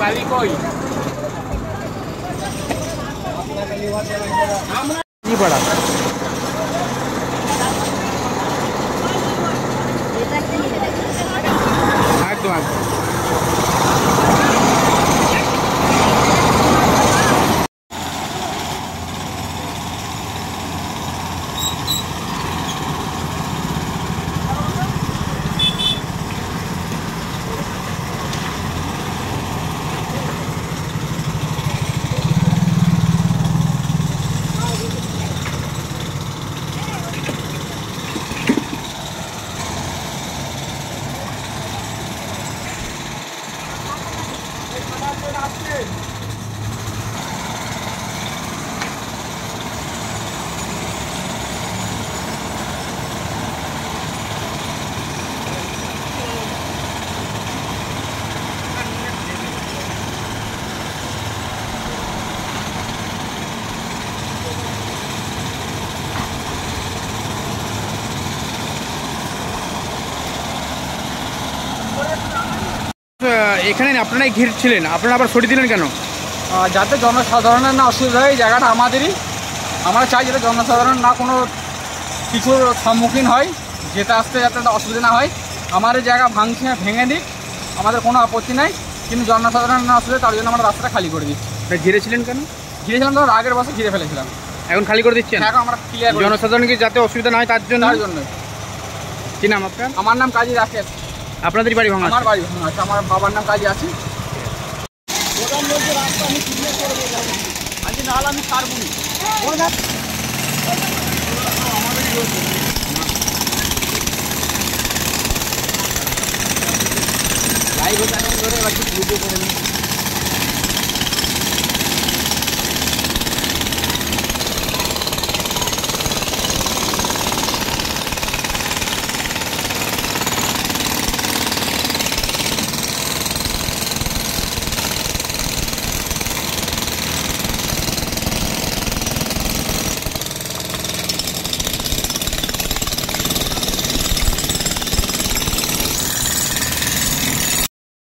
বালি কই কি পড়া একদম এখানে আপনারাই ঘিরছিলেন, আপনারা আবার সরিয়ে দিলেন কেন? যাতে জনসাধারণের না অসুবিধা হয়, এই জায়গাটা আমাদেরই। আমরা চাই যাতে জনসাধারণ না কোনো কিছুর সম্মুখীন হয়, যেতে আসতে যাতে অসুবিধা না হয়। আমার এই জায়গা ভেঙে দিক, আমাদের কোনো আপত্তি নাই, কিন্তু জনসাধারণ না অসুবিধা তার জন্য আমরা রাস্তাটা খালি করে দিচ্ছি। ঘিরেছিলেন কেন? ঘিরেছিলাম তো আগের বছর ঘিরে ফেলেছিলাম, এখন খালি করে দিচ্ছেন? এখন আমরা ক্লিয়ার করি জনসাধারণকে যাতে অসুবিধা না হয় তার জন্য। কি নাম আপনার? আমার নাম কাজী রাকেশ। আপনাদের বাড়ি ভাঙা? আমার বাড়ি ভাঙা আছে, আমার বাবার নাম কাজী আছে। রাস্তা আমি ক্লিয়ার করে দেবো, আজকে নাহলে আমি ছাড়বো না। লাইভ ধরে এবার ভিডিও করে নিই।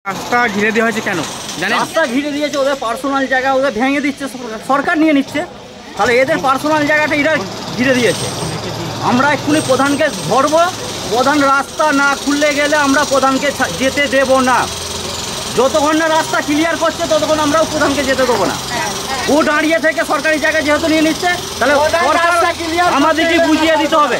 রাস্তা ঘিরে দেওয়া হয়েছে কেন জানেন? রাস্তা ঘিরে দিয়েছে, ওদের পার্সোনাল জায়গা ওদের ভেঙে দিচ্ছে, সরকার নিয়ে নিচ্ছে। তাহলে এদের পার্সোনাল জায়গাটা এরা ঘিরে দিয়েছে। আমরা এক্ষুনি প্রধানকে ধরবো, প্রধান রাস্তা না খুললে গেলে আমরা প্রধানকে যেতে দেব না। যতক্ষণ না রাস্তা ক্লিয়ার করছে ততক্ষণ আমরাও প্রধানকে যেতে দেবো না। ও দাঁড়িয়ে থেকে সরকারি জায়গা যেহেতু নিয়ে নিচ্ছে, তাহলে সরকার আমাদেরকে বুঝিয়ে দিতে হবে।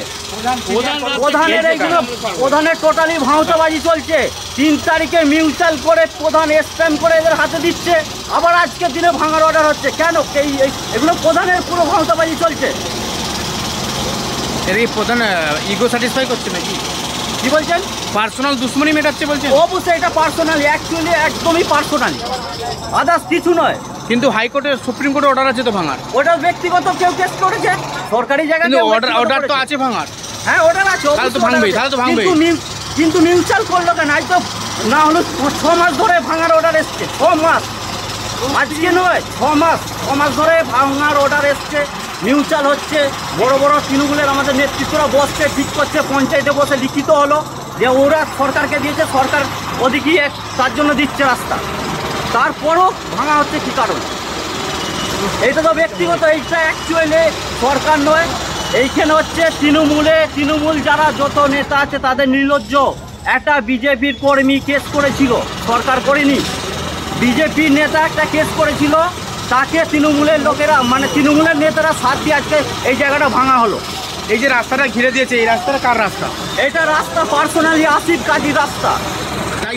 প্রধানের টোটালি ভাঁওতাবাজি চলছে। 3 তারিখে মিউচুয়াল করে প্রধান স্প্যাম করে এদের হাতে দিচ্ছে, আবার আজকের দিনে ভাঙার অর্ডার হচ্ছে কেন? এগুলো প্রধানের পুরো ভাঁওতাবাজি চলছে। এর প্রধান ইগো স্যাটিসফাই করছে নাকি? কি বলছেন? পার্সোনাল দুশ্মনী মেটাচ্ছে বলছেন? অবশ্যই এটা পার্সোনালি, অ্যাকচুয়ালি একদমই পার্সোনালি, আদার্স কিছু নয়। কিন্তু হাইকোর্টের সুপ্রিম কোর্টের অর্ডার আছে তো ভাঙার। ওটা ব্যক্তিগত কেউ কেস করেছে, সরকারি জায়গায় অর্ডার তো আছে ভাঙার। হ্যাঁ অর্ডার আছে, তাহলে তো ভাঙবেই, তাহলে তো ভাঙবেই। কিন্তু মিউচুয়াল করলো কেন? আজ তো না হলো 6 মাস ধরে ভাঙার অর্ডার এসছে। 6 মাস, আজকে নয়, 6 মাস ধরে ভাঙার অর্ডার এসছে। মিউচুয়াল হচ্ছে, বড় বড় তৃণমূলের আমাদের নেতৃত্বরা বসছে, ঠিক করছে, পঞ্চায়েতে বসে লিখিত হলো যে ওরা সরকারকে দিয়েছে, সরকার ওদিকে তার জন্য দিচ্ছে রাস্তা। তারপরও ভাঙা হচ্ছে কী কারণ? এইটা তো ব্যক্তিগত, এইটা অ্যাকচুয়ালি সরকার নয়। এইখানে হচ্ছে তৃণমূল যারা যত নেতা আছে তাদের নির্লজ্জ। একটা বিজেপির কর্মী কেস করেছিল, সরকার করেনি। বিজেপির নেতা একটা কেস করেছিল, তাকে তৃণমূলের লোকেরা মানে তৃণমূলের নেতারা সাথ দিয়ে আজকে এই জায়গাটা ভাঙা হলো। এই যে রাস্তাটা ঘিরে দিয়েছে, এই রাস্তাটা কার রাস্তা? এটা রাস্তা পার্সোনালি আসিফ কাজীর রাস্তা, তাই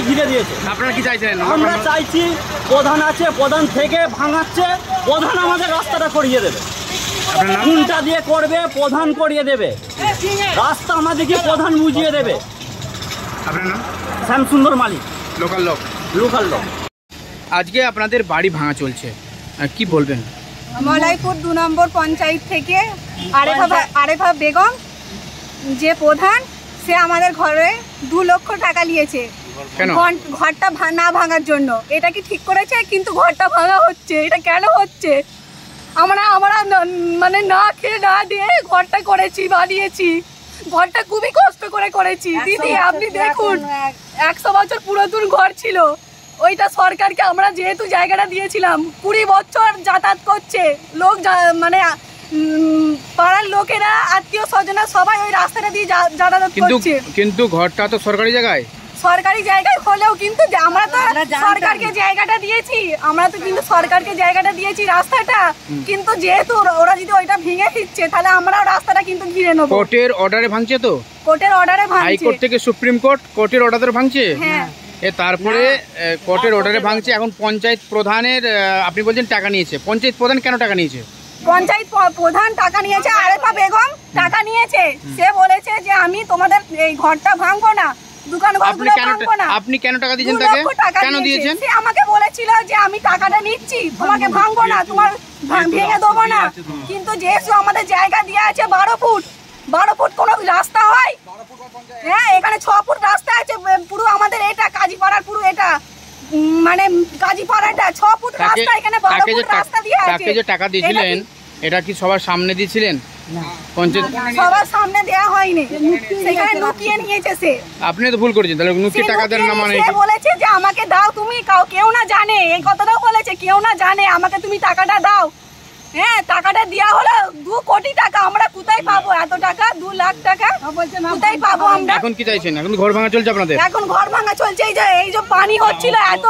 ঘিরে দিয়েছে। আপনারা কি চাইছেন? আমরা চাইছি প্রধান আছে, প্রধান থেকে ভাঙাচ্ছে, প্রধান আমাদের রাস্তাটা করিয়ে দেবে। কোনটা দিয়ে করবে? প্রধান করিয়ে দেবে রাস্তা, আমাদেরকে প্রধান বুঝিয়ে দেবে। আপনার নাম? শ্যামসুন্দর মালিক, লোকাল লোক। আজকে আপনাদের বাড়ি ভাঙা চলছে, কি বলবেন? মলাইপুর 2 নম্বর পঞ্চায়েত থেকে আরেফা বেগম যে প্রধান, সে আমাদের ঘরে 2 লক্ষ টাকা নিয়েছে ঘরটা না ভাঙার জন্য। এটা কি ঠিক করেছে? কিন্তু ঘরটা ভাঙা হচ্ছে, এটা কেন হচ্ছে? আমরা মানে না খেয়ে না দিয়ে ঘরটা করেছি, বানিয়েছি, ঘরটা খুবই কষ্ট করে করেছি দিদি। আপনি দেখুন 100 বছর পুরাতন ঘর ছিল, ওইটা সরকারকে আমরা যেহেতু জায়গাটা দিয়েছিলাম 20 বছর যাতায়াত করছে লোক, মানে পাড়ার লোকেরা আত্মীয় স্বজনা সবাই ওই রাস্তাটা দিয়ে যাতায়াত করছে। কিন্তু ঘরটা তো সরকারি জায়গায়, সরকারি জায়গায় হলেও কিন্তু আমরা তো সরকারকে জায়গাটা দিয়েছি, রাস্তাটা, কিন্তু যেহেতু ওরা যদি ওইটা ভেঙে দিচ্ছে তাহলে আমরাও রাস্তাটা কিন্তু ঘিরে নেবো। কোর্টের অর্ডারে ভাঙছে তো, কোর্টের অর্ডারে ভাঙছে, হাইকোর্ট থেকে সুপ্রিম কোর্ট কোর্টের অর্ডারে ভাঙছে। হ্যাঁ, তারপরে কোর্টের অর্ডারে ভাঙছে। এখন পঞ্চায়েত প্রধানের আপনি বলছেন টাকা নিয়েছে, পঞ্চায়েত প্রধান কেন টাকা নিয়েছে? পঞ্চায়েত প্রধান টাকা নিয়েছে, আরেফা বেগম টাকা নিয়েছে। সে বলেছে যে আমি তোমাদের এই ঘরটা ভাঙবো না, আপনি কেন টাকা দিয়েছেন তাকে? কেন দিয়েছেন? সে আমাকে বলেছিল যে আমি টাকাটা নিচ্ছি, তোমাকে ভাঙবো না, তোমার ভেঙে দেবো না। কিন্তু যেহেতু আমাদের জায়গা দেওয়া আছে 12 ফুট কোনো রাস্তা হয়? হ্যাঁ, এখানে 6 ফুট রাস্তা আছে পুরো আমাদের এটা কাজীপাড়ার, পুরো এটা মানে কাজীপাড়াটা 6 ফুট রাস্তা, এখানে 12 ফুট রাস্তা দিয়ে আছে। তাকে যে টাকা দিয়েছিলেন এটা কি সবার সামনে দিয়েছিলেন? পঞ্চায়েত সবার সামনে দেয়া হয়নি, সেখানে লুকিয়ে নিয়েছে সে। আপনি তো ভুল করেছেন, তাহলে লুকিয়ে টাকা দেন না মানে? সে বলেছে যে আমাকে দাও তুমি, কেউ না জানে, এই কথাটাও বলেছে, কেউ না জানে, আমাকে তুমি টাকাটা দাও। হ্যাঁ, টাকাটা দেওয়া হলো 2 কোটি টাকা। আমরা কোথায় পাবো এত টাকা? 2 লাখ টাকা কোথায় পাবো আমরা? এখন কি চাইছেন? এখন ঘর ভাঙা চলছে আপনাদের? এখন ঘর ভাঙা চলছে। এই যে পানি হচ্ছিল, এত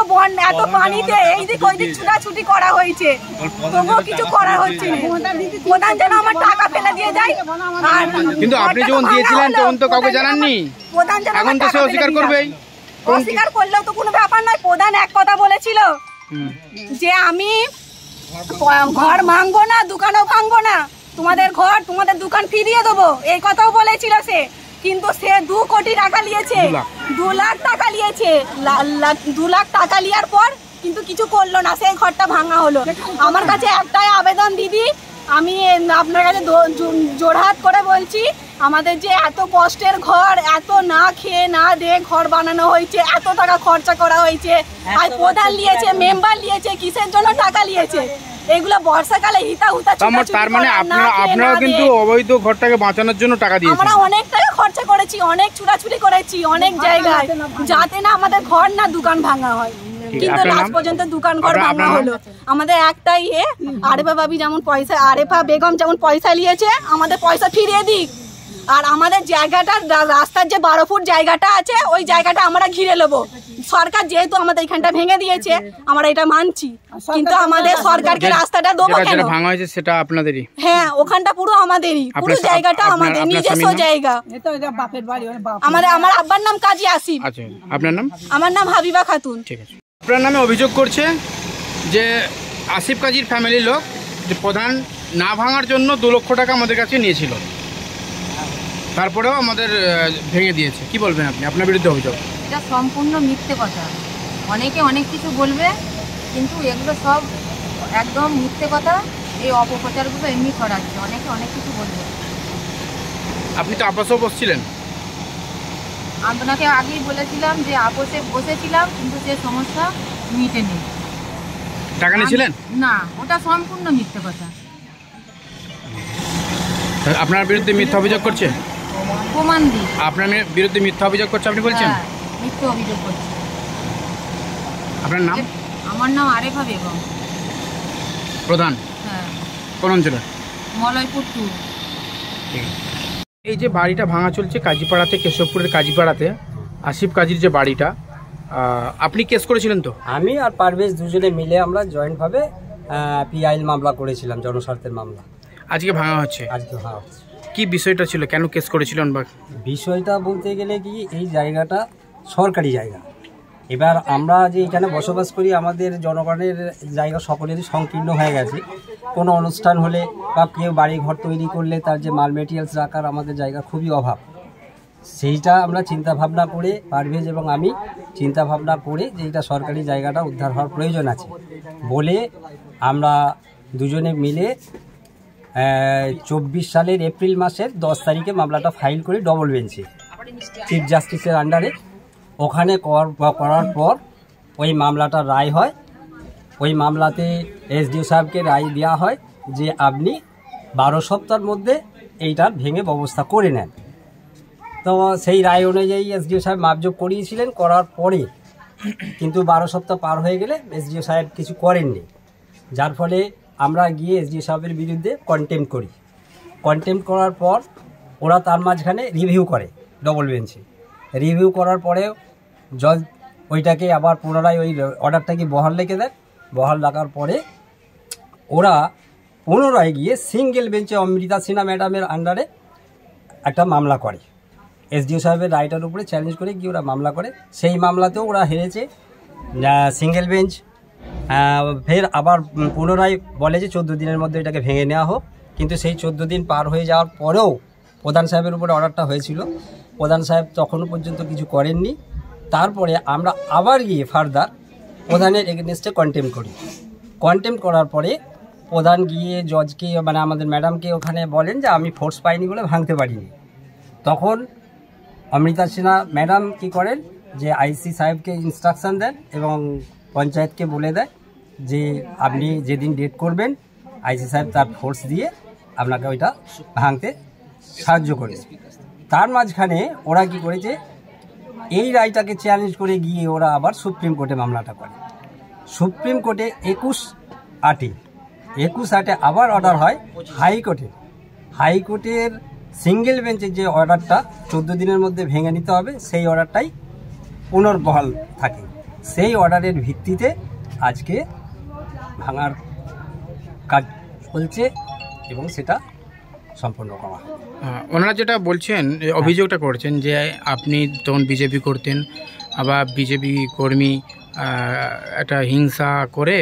পানিতে এই দিক ওই দিক ছুটাছুটি করা হয়েছে, তবুও কিছু করা হচ্ছে না। প্রধান যেন আমার টাকা ফেলে দিয়ে যায়। কিন্তু আপনি যখন দিয়েছিলেন তখন তো কাউকে জানাননি। প্রধান যেন এখন তো সে অস্বীকার করবেই। অস্বীকার করলেও তো কোনো ব্যাপার নয়। প্রধান এক কথা বলেছিল যে আমি ঘর ভাঙবো না, দোকানও ভাঙবো না, তোমাদের ঘর তোমাদের দোকান ফিরিয়ে দেবো, এই কথাও বলেছিল সে। কিন্তু সে 2 কোটি টাকা নিয়েছে, 2 লাখ টাকা নিয়েছে। 2 লাখ টাকা নেওয়ার পর কিন্তু কিছু করলো না, সেই ঘরটা ভাঙা হলো। আমার কাছে একটাই আবেদন দিদি, আমি আপনার কাছে জোড়হাত করে বলছি, আমাদের যে এত কষ্টের ঘর, এত না খেয়ে না দিয়ে ঘর বানানো হয়েছে, এত টাকা খরচা করা হয়েছে, আর প্রধান নিয়েছে, মেম্বার নিয়েছে, কিসের জন্য টাকা নিয়েছে? এগুলো বর্ষাকালে তার মানে আপনারা কিন্তু অবৈধ ঘরটাকে বাঁচানোর জন্য টাকা দিয়েছেন। আমরা অনেক টাকা খরচা করেছি, অনেক ছুটাছুটি করেছি অনেক জায়গায়, যাতে না আমাদের ঘর না দোকান ভাঙা হয়। কিন্তু লাস্ট পর্যন্ত দোকান ঘর ভাঙা হলো। আমাদের একটাই আরেফা বেগম যেমন পয়সা নিয়েছে, আমাদের পয়সা ফিরিয়ে দিক। আর আমাদের জায়গাটা, রাস্তার যে 12 ফুট জায়গাটা আছে, ওই জায়গাটা আমরা ঘিরে নেবো। সরকার যেহেতু আমাদের এখানটা ভেঙে দিয়েছে, আমরা এটা মানছি, কিন্তু আমাদের সরকারকে রাস্তাটা দেবো কেন? ভাঙা হয়েছে সেটা আপনাদেরই? হ্যাঁ, ওখানটা পুরো আমাদেরই, পুরো জায়গাটা আমাদের নিজস্ব জায়গা। আমার আব্বার নাম কাজী আসিফ। আচ্ছা, আপনার নাম? আমার নাম হাবিবা খাতুন। ঠিক আছে। আপনার নামে অভিযোগ করছে যে আসিফ কাজীর ফ্যামিলির লোক যে প্রধান না ভাঙার জন্য 2 লক্ষ টাকা আমাদের কাছে নিয়েছিল, তারপরেও আমাদের ভেঙে দিয়েছে। কি বলবেন আপনি? আপনার বিরুদ্ধে অভিযোগ। এটা সম্পূর্ণ মিথ্যে কথা। অনেকে অনেক কিছু বলবে, কিন্তু এগুলো সব একদম মিথ্যে কথা। এই অপপ্রচারগুলো এমনি ছড়াচ্ছে, অনেকে অনেক কিছু বলবে। আপনি তো আপোষেও বসছিলেন? আপনাকে আগেই বলেছিলাম যে আপোষে বসেছিলাম, কিন্তু সে সমস্যা মিটেনি। টাকা নিয়েছিলেন? না, ওটা সম্পূর্ণ মিথ্যে কথা। আপনার বিরুদ্ধে মিথ্যা অভিযোগ করছে? প্রমাণ দিই। আপনার বিরুদ্ধে মিথ্যা অভিযোগ করছে আপনি বলছেন? হ্যাঁ, মিথ্যে অভিযোগ করছে। আপনার নাম? আমার নাম আরেফা বেগম। প্রধান? হ্যাঁ। কোন অঞ্চলে? মলয়পুর 2। এই যে বাড়িটা ভাঙা চলছে কাজীপাড়াতে, কেশবপুরের কাজীপাড়াতে, আসিফ কাজীর যে বাড়িটা, আপনি কেস করেছিলেন তো? আমি আর পারভেজ দুজনে মিলে আমরা জয়েন্টভাবে পিআইএল মামলা করেছিলাম, জনস্বার্থের মামলা। আজকে ভাঙা হচ্ছে? আজকে ভাঙা হচ্ছে। কি বিষয়টা ছিল, কেন কেস করেছিলেন? বা বিষয়টা বলতে গেলে কি, এই জায়গাটা সরকারি জায়গা। এবার আমরা যে এখানে বসবাস করি, আমাদের জনগণের জায়গা সকলেরই সংকীর্ণ হয়ে গেছে। কোনো অনুষ্ঠান হলে বা কেউ বাড়ি ঘর তৈরি করলে তার যে মাল মেটেরিয়ালস রাখার আমাদের জায়গা খুবই অভাব। সেইটা আমরা চিন্তাভাবনা করে, পারভেজ এবং আমি চিন্তাভাবনা করে যে এটা সরকারি জায়গাটা উদ্ধার হওয়ার প্রয়োজন আছে বলে আমরা দুজনে মিলে 24 সালের এপ্রিল মাসের 10 তারিখে মামলাটা ফাইল করি ডবল বেঞ্চে, চিফ জাস্টিসের আন্ডারে। ওখানে করার পর ওই মামলাটা রায় হয়। ওই মামলাতে এসডিও সাহেবকে রায় দেওয়া হয় যে আপনি 12 সপ্তাহের মধ্যে এইটার ভেঙে ব্যবস্থা করে নেন। তো সেই রায় অনুযায়ী এসডিও সাহেব মাপজোক করিয়েছিলেন, করার পরে কিন্তু 12 সপ্তাহ পার হয়ে গেলে এসডিও সাহেব কিছু করেননি, যার ফলে আমরা গিয়ে এসডিও সাহেবের বিরুদ্ধে কন্টেম্প করি। কন্টেম্প করার পর ওরা তার মাঝখানে রিভিউ করে ডবল বেঞ্চে। রিভিউ করার পরে জজ ওইটাকে আবার পুনরায় ওই অর্ডারটাকে বহাল রেখে দেয়। বহাল রাখার পরে ওরা পুনরায় গিয়ে সিঙ্গেল বেঞ্চে অমৃতা সিনহা ম্যাডামের আন্ডারে একটা মামলা করে। এসডিও সাহেবের রায়টার উপরে চ্যালেঞ্জ করে গিয়ে ওরা মামলা করে। সেই মামলাতেও ওরা হেরেছে। সিঙ্গেল বেঞ্চ ফের আবার পুনরায় বলে যে 14 দিনের মধ্যে এটাকে ভেঙে নেওয়া হোক, কিন্তু সেই 14 দিন পার হয়ে যাওয়ার পরেও প্রধান সাহেবের উপরে অর্ডারটা হয়েছিল, প্রধান সাহেব তখনও পর্যন্ত কিছু করেননি। তারপরে আমরা আবার গিয়ে ফার্দার প্রধানের এগেনস্টে কন্টেম্প করি। কন্টেম্প করার পরে প্রধান গিয়ে জজকে মানে আমাদের ম্যাডামকে ওখানে বলেন যে আমি ফোর্স পাইনি বলে ভাঙতে পারিনি। তখন অমৃতা সিনহা ম্যাডাম কী করেন যে আইসি সাহেবকে ইনস্ট্রাকশান দেন এবং পঞ্চায়েতকে বলে দেয় যে আপনি যেদিন ডেট করবেন আইসি সাহেব তার ফোর্স দিয়ে আপনাকে ওইটা ভাঙতে সাহায্য করে। তার মাঝখানে ওরা কি করেছে, এই রায়টাকে চ্যালেঞ্জ করে গিয়ে ওরা আবার সুপ্রিম কোর্টে মামলাটা করে। সুপ্রিম কোর্টে 21/8 আবার অর্ডার হয় হাইকোর্টে। হাইকোর্টের সিঙ্গেল বেঞ্চের যে অর্ডারটা 14 দিনের মধ্যে ভেঙে নিতে হবে, সেই অর্ডারটাই পুনর্বহাল থাকে। সেই অর্ডারের ভিত্তিতে আজকে ভাঙার কাজ চলছে এবং সেটা সম্পন্ন করা হয়। ওনারা যেটা বলছেন, অভিযোগটা করছেন যে আপনি তখন বিজেপি করতেন, আবার বিজেপি কর্মী একটা হিংসা করে,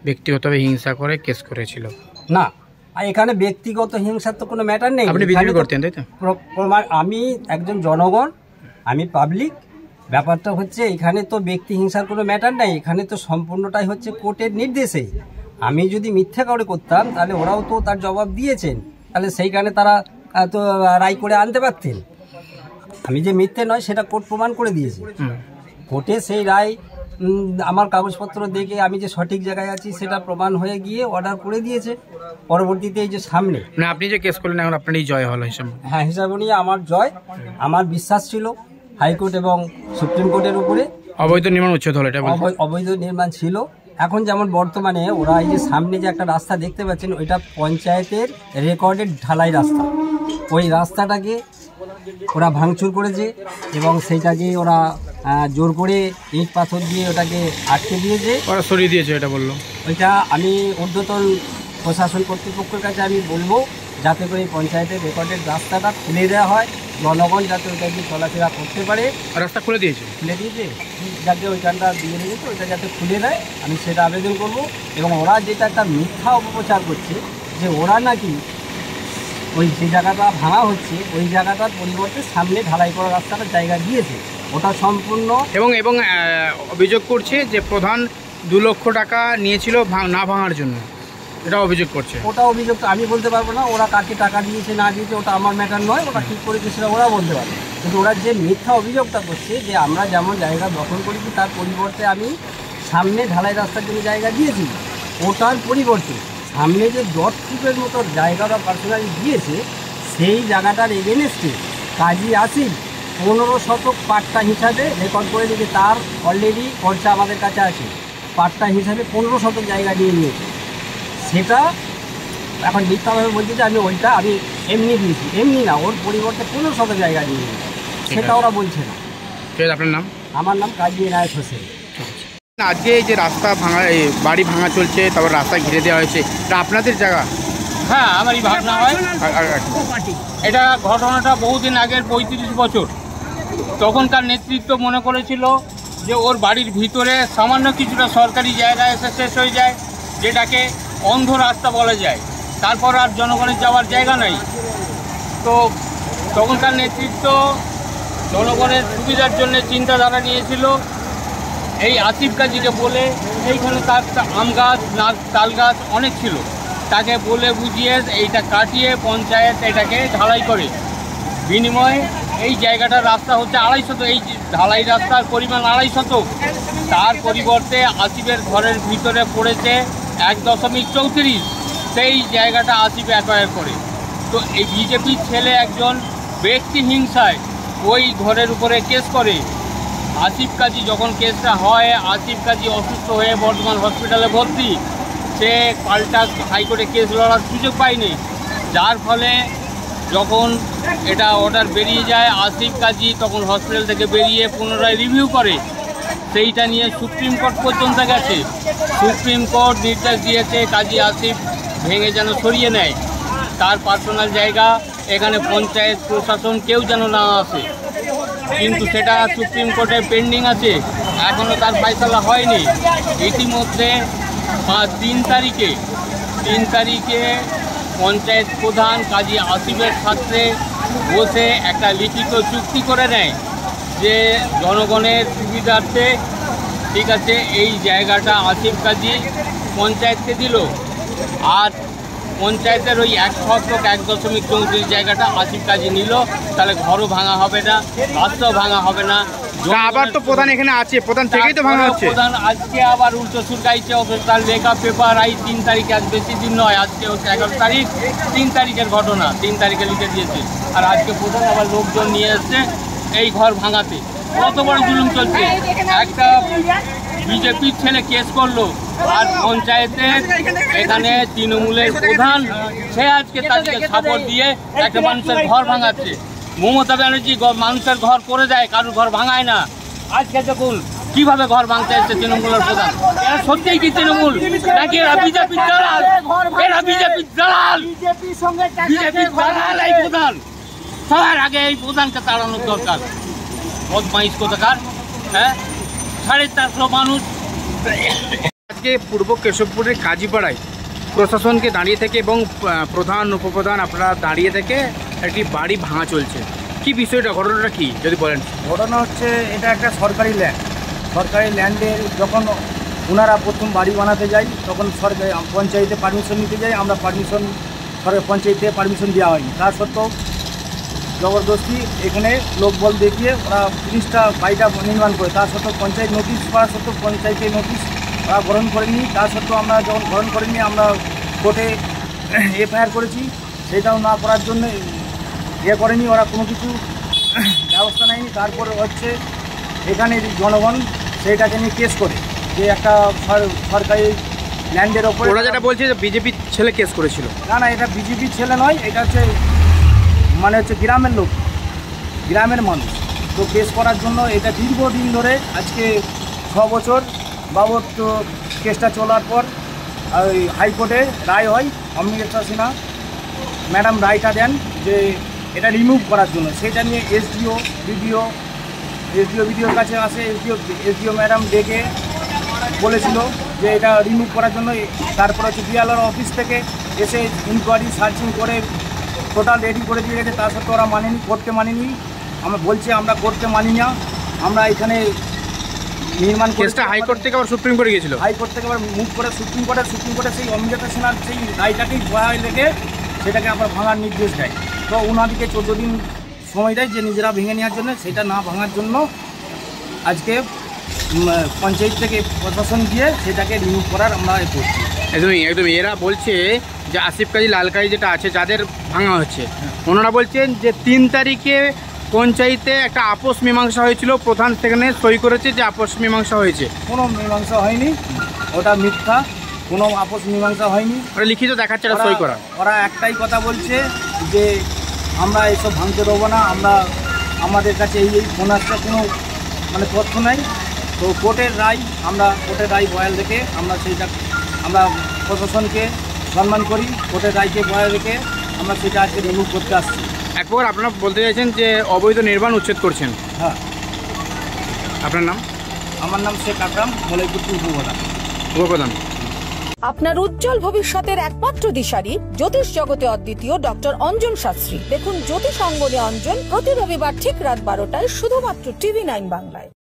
ব্যক্তিগতভাবে হিংসা করে কেস করেছিল। না, এখানে ব্যক্তিগত হিংসার তো কোনো ম্যাটার নেই। আপনি বিজেপি করতেন তাই তো? আমি একজন জনগণ, আমি পাবলিক। ব্যাপারটা হচ্ছে এখানে তো ব্যক্তি হিংসার কোনো ম্যাটার নেই, এখানে তো সম্পূর্ণটাই হচ্ছে কোর্টের নির্দেশে। আমি যদি মিথ্যা কাউরে করতাম তাহলে ওরাও তো তার জবাব দিয়েছেন, তাহলে সেইখানে তারা তো রায় করে আনতে পারতেন। আমি যে মিথ্যে নয় সেটা কোর্ট প্রমাণ করে দিয়েছে। কোর্টে সেই রায় আমার কাগজপত্র দেখে আমি যে সঠিক জায়গায় আছি সেটা প্রমাণ হয়ে গিয়ে অর্ডার করে দিয়েছে। পরবর্তীতে এই যে সামনে না আপনি যে কেস করলেন এখন আপনারই জয় হলো হিসাবে। হ্যাঁ, হিসাবে নিয়ে আমার জয়। আমার বিশ্বাস ছিল হাইকোর্ট এবং সুপ্রিম কোর্টের উপরে। অবৈধ নির্মাণ উচ্ছেদ হলো, এটা অবৈধ নির্মাণ ছিল। এখন যেমন বর্তমানে ওরা এই যে সামনে যে একটা রাস্তা দেখতে পাচ্ছেন, ওইটা পঞ্চায়েতের রেকর্ডেড ঢালাই রাস্তা। ওই রাস্তাটাকে ওরা ভাঙচুর করেছে এবং সেইটাকে ওরা জোর করে ইট পাথর দিয়ে ওটাকে আটকে দিয়েছে, ওরা সরিয়ে দিয়েছে এটা বললো। ওইটা আমি ঊর্ধ্বতন প্রশাসন কর্তৃপক্ষের কাছে আমি বলবো যাতে করে পঞ্চায়েতের রেকর্ডেড রাস্তাটা খুলে দেওয়া হয়, জনগণ যাতে ওইটা দিয়ে চলাফেরা করতে পারে। রাস্তা খুলে দিয়েছে, যাতে ওইখানটা দিয়ে রেখেছে ওইটা যাতে খুলে দেয়, আমি সেটা আবেদন করব। এবং ওরা যেটা একটা মিথ্যা অপপ্রচার করছে যে ওরা নাকি ওই যে জায়গাটা ভাঙা হচ্ছে ওই জায়গাটার পরিবর্তে সামনে ঢালাই করা রাস্তাটা জায়গা দিয়েছে, ওটা সম্পূর্ণ এবং অভিযোগ করছে যে প্রধান 2 লক্ষ টাকা নিয়েছিল না ভাঙার জন্য, এটা অভিযোগ করছে। ওটা অভিযোগ আমি বলতে পারবো না, ওরা কাকে টাকা দিয়েছে না দিয়েছে ওটা আমার ম্যাটার নয়, ওটা ঠিক করেছে সেটা ওরা বলতে পারবে। কিন্তু ওরা যে মিথ্যা অভিযোগটা করছে যে আমরা যেমন জায়গা দখল করেছি তার পরিবর্তে আমি সামনে ঢালাই রাস্তার জন্য জায়গা দিয়েছি, ওটার পরিবর্তে সামনে যে 10 ফুটের মতো জায়গাটা পার্সোনালি দিয়েছে সেই জায়গাটার এগেনস্টে কাজী আসিফ 15 শতক পাট্টা হিসাবে রেকর্ড করে দিয়েছে। তার অলরেডি খরচা আমাদের কাছে আছে, পাট্টা হিসাবে 15 শতক জায়গা নিয়ে নিয়েছে। সেটা এখন মিথ্যাভাবে বলছে যে আমি ওইটা আমি এমনি দিয়েছি, এমনি না, ওর পরিবর্তে 15 শতক জায়গা নিয়ে নিয়েছি, সেটা ওরা বলছে না। আপনার নাম? আমার নাম কাজী এনায়েত হোসেন। আজকে এই যে রাস্তা ভাঙা, বাড়ি ভাঙা চলছে, তারপর রাস্তা ঘিরে দেওয়া হয়েছে, এটা আপনাদের জায়গা? হ্যাঁ, আমারই ভাবনা হয়। এটা ঘটনাটা বহুদিন আগের, 35 বছর। তখনকার নেতৃত্ব মনে করেছিল যে ওর বাড়ির ভিতরে সামান্য কিছুটা সরকারি জায়গা এসে শেষ হয়ে যায়, যেটাকে অন্ধ রাস্তা বলা যায়, তারপর আর জনগণের যাওয়ার জায়গা নেই। তো তখনকার নেতৃত্ব জনগণের সুবিধার জন্য চিন্তাধারা নিয়েছিল এই আসিফ কাজীকে বলে, এইখানে তার আম গাছ তাল গাছ অনেক ছিল, তাকে বলে বুঝিয়ে এইটা কাটিয়ে পঞ্চায়েত এটাকে ঢালাই করে। বিনিময়ে এই জায়গাটার রাস্তা হচ্ছে 250, এই ঢালাই রাস্তার পরিমাণ 250। তার পরিবর্তে আসিফের ঘরের ভিতরে পড়েছে 1.34, সেই জায়গাটা আসিফ অ্যাকোয়ার করে। তো এই বিজেপির ছেলে একজন ব্যক্তি হিংসায় ওই ঘরের উপরে কেস করে। আসিফ কাজী যখন কেসটা হয়, আসিফ কাজী অসুস্থ হয়ে বর্ধমান হসপিটালে ভর্তি, সে পাল্টা হাইকোর্টে কেস লড়ার সুযোগ পায়নি, যার ফলে যখন এটা অর্ডার বেরিয়ে যায় আসিফ কাজী তখন হসপিটাল থেকে বেরিয়ে পুনরায় রিভিউ করে। সেইটা নিয়ে সুপ্রিম কোর্ট পর্যন্ত গেছে। সুপ্রিম কোর্ট নির্দেশ দিয়েছে কাজী আসিফ ভেঙে যেন সরিয়ে নেয়, তার পার্সোনাল জায়গা, এখানে পঞ্চায়েত প্রশাসন কেউ যেন না আসে। কিন্তু সেটা সুপ্রিম কোর্টে পেন্ডিং আছে, এখনও তার ফয়সালা হয়নি। ইতিমধ্যে 3 তারিখে পঞ্চায়েত প্রধান কাজী আসিফের সাথে বসে একটা লিখিত চুক্তি করে নেয় যে জনগণের সুবিধার্থে ঠিক আছে এই জায়গাটা আসিফ কাজী পঞ্চায়েতকে দিল, আর পঞ্চায়েতের ওই 1.34 জায়গাটা আসিফ কাজী নিল। তাহলে ঘরও ভাঙা হবে না, রাস্তাও ভাঙা হবে না। আবার তো প্রধান এখানে আছে, প্রধান থেকেই তো ভাঙা হচ্ছে। প্রধান আজকে আবার উল্টো সুরকাইছে, তার লেখা পেপার এই 3 তারিখে, আজ বেশি দিন নয়, আজকে হচ্ছে 11 তারিখ, 3 তারিখের ঘটনা, 3 তারিখে লিখে দিয়েছে। আর আজকে প্রধান আবার লোকজন নিয়ে এসছে এই ঘর ভাঙাতে। কত বড় জুলুম চলছে! একটা বিজেপির ছেলে কেস করলো, আর পঞ্চায়েতের এখানে তৃণমূলের প্রধান সে আজকে তাদেরকে সাপোর্ট দিয়ে একটা মানুষের ঘর ভাঙাচ্ছে। মমতা ব্যানার্জি মানুষের ঘর করে দেয়, কারোর ঘর ভাঙায় না। আজকে দেখুন কিভাবে ঘর ভাঙতে এসছে তৃণমূলের প্রধান। এরা সত্যিই কি তৃণমূল নাকি এরা বিজেপির দালাল? এরা বিজেপির দালাল, বিজেপির দালাল এই প্রধান। সবার আগে এই প্রধানকে তাড়ানোর দরকার। বদমাইশ কোথাকার, হ্যাঁ, 450 মানুষ। আজকে পূর্ব কেশবপুরের কাজীপাড়ায় প্রশাসনকে দাঁড়িয়ে থেকে এবং প্রধান উপপ্রধান আপনারা দাঁড়িয়ে থেকে একটি বাড়ি ভাঙা চলছে। কি বিষয়টা, ঘটনাটা কি যদি বলেন? ঘটনা হচ্ছে এটা একটা সরকারি ল্যান্ড। সরকারি ল্যান্ডে যখন ওনারা প্রথম বাড়ি বানাতে যায় তখন সরকারি পঞ্চায়েতে পারমিশন নিতে যাই, আমরা পঞ্চায়েতে পারমিশন দেওয়া হয়নি। তা সত্ত্বেও জবরদস্তি এখানে লোকবল দেখিয়ে ওরা 30টা বাড়িটা নির্মাণ করে। তা সত্ত্বেও পঞ্চায়েত নোটিশ করা সত্ত্বেও পঞ্চায়েতের নোটিশ ওরা গ্রহণ করেনি। তা সত্ত্বেও আমরা যখন গ্রহণ করিনি আমরা কোর্টে এফআইআর করেছি, সেটাও না করার জন্য করেনি, ওরা কোনো কিছু ব্যবস্থা নেয়নি। তারপরে হচ্ছে এখানে জনগণ সেইটাকে নিয়ে কেস করে যে একটা সরকারি ল্যান্ডের ওপরে। ওরা যেটা বলছে যে বিজেপির ছেলে কেস করেছিল। না, এটা বিজেপির ছেলে নয়, এটা হচ্ছে গ্রামের লোক, গ্রামের মানুষ। তো কেস করার জন্য এটা দীর্ঘদিন ধরে আজকে 6 বছর বাবদ তো কেসটা চলার পর ওই হাইকোর্টে রায় হয়। অমৃতা সিনহা ম্যাডাম রায়টা দেন যে এটা রিমুভ করার জন্য। সেটা নিয়ে এসডিও বিডিওর কাছে আসে। এসডিও ম্যাডাম ডেকে বলেছিল যে এটা রিমুভ করার জন্য। তারপর হচ্ছে বিএলআর অফিস থেকে এসে ইনকোয়ারি সার্চিং করে টোটাল রেডি করে দিয়ে গেছে। তা সত্ত্বেও ওরা মানেনি, কোর্টকে মানেনি। আমরা বলছি আমরা কোর্টকে মানি না, আমরা এখানে নির্মাণ কেসটা হাইকোর্ট থেকে আবার সুপ্রিম কোর্টে গিয়েছিল। হাইকোর্ট থেকে আবার মুভ করে সুপ্রিম কোর্টে সেই অমৃতা সিনহার সেই রায়টাকেই বহায় লেগে সেটাকে আবার ভাঙার নির্দেশ দেয়। তো ওনাদিকে 14 দিন সময় দেয় যে নিজেরা ভেঙে নেওয়ার জন্য। সেটা না ভাঙার জন্য আজকে পঞ্চায়েত থেকে প্রশাসন দিয়ে সেটাকে রিমুভ করার আমরা করছি। একদমই এরা বলছে যে আসিফ কাজী লালকাই যেটা আছে যাদের ভাঙা হচ্ছে, ওনারা বলছেন যে 3 তারিখে পঞ্চায়েতে একটা আপোষ মীমাংসা হয়েছিল, প্রধান সেখানে সই করেছে যে আপোষ মীমাংসা হয়েছে। কোনো মীমাংসা হয়নি, ওটা মিথ্যা, কোনো আপোষ মীমাংসা হয়নি। ওরা লিখিত দেখাচ্ছে এটা সই করা। ওরা একটাই কথা বলছে যে আমরা এসব ভাঙতে দেবো না, আমাদের কাছে এই ফোন আসছে, কোনো তথ্য নাই। তো কোর্টের রায় বহাল রেখে আমরা প্রশাসনকে সম্মান করি। কোর্টের রায়কে বহাল রেখে আমরা সেটা আজকে রিমুভ করতে আসছি। এক প্রকার আপনারা বলতে চাইছেন যে অবৈধ নির্মাণ উচ্ছেদ করছেন। হ্যাঁ। আপনার নাম? আমার নাম শেখ আকরাম, মলাইপুর উপপ্রধান। আপনার উজ্জ্বল ভবিষ্যতের একমাত্র দিশারি জ্যোতিষ জগতে অদ্বিতীয় ডক্টর অঞ্জন শাস্ত্রী। দেখুন জ্যোতিষ অঙ্গনে অঞ্জন প্রতি রবিবার ঠিক রাত 12টায় শুধুমাত্র TV9 বাংলায়।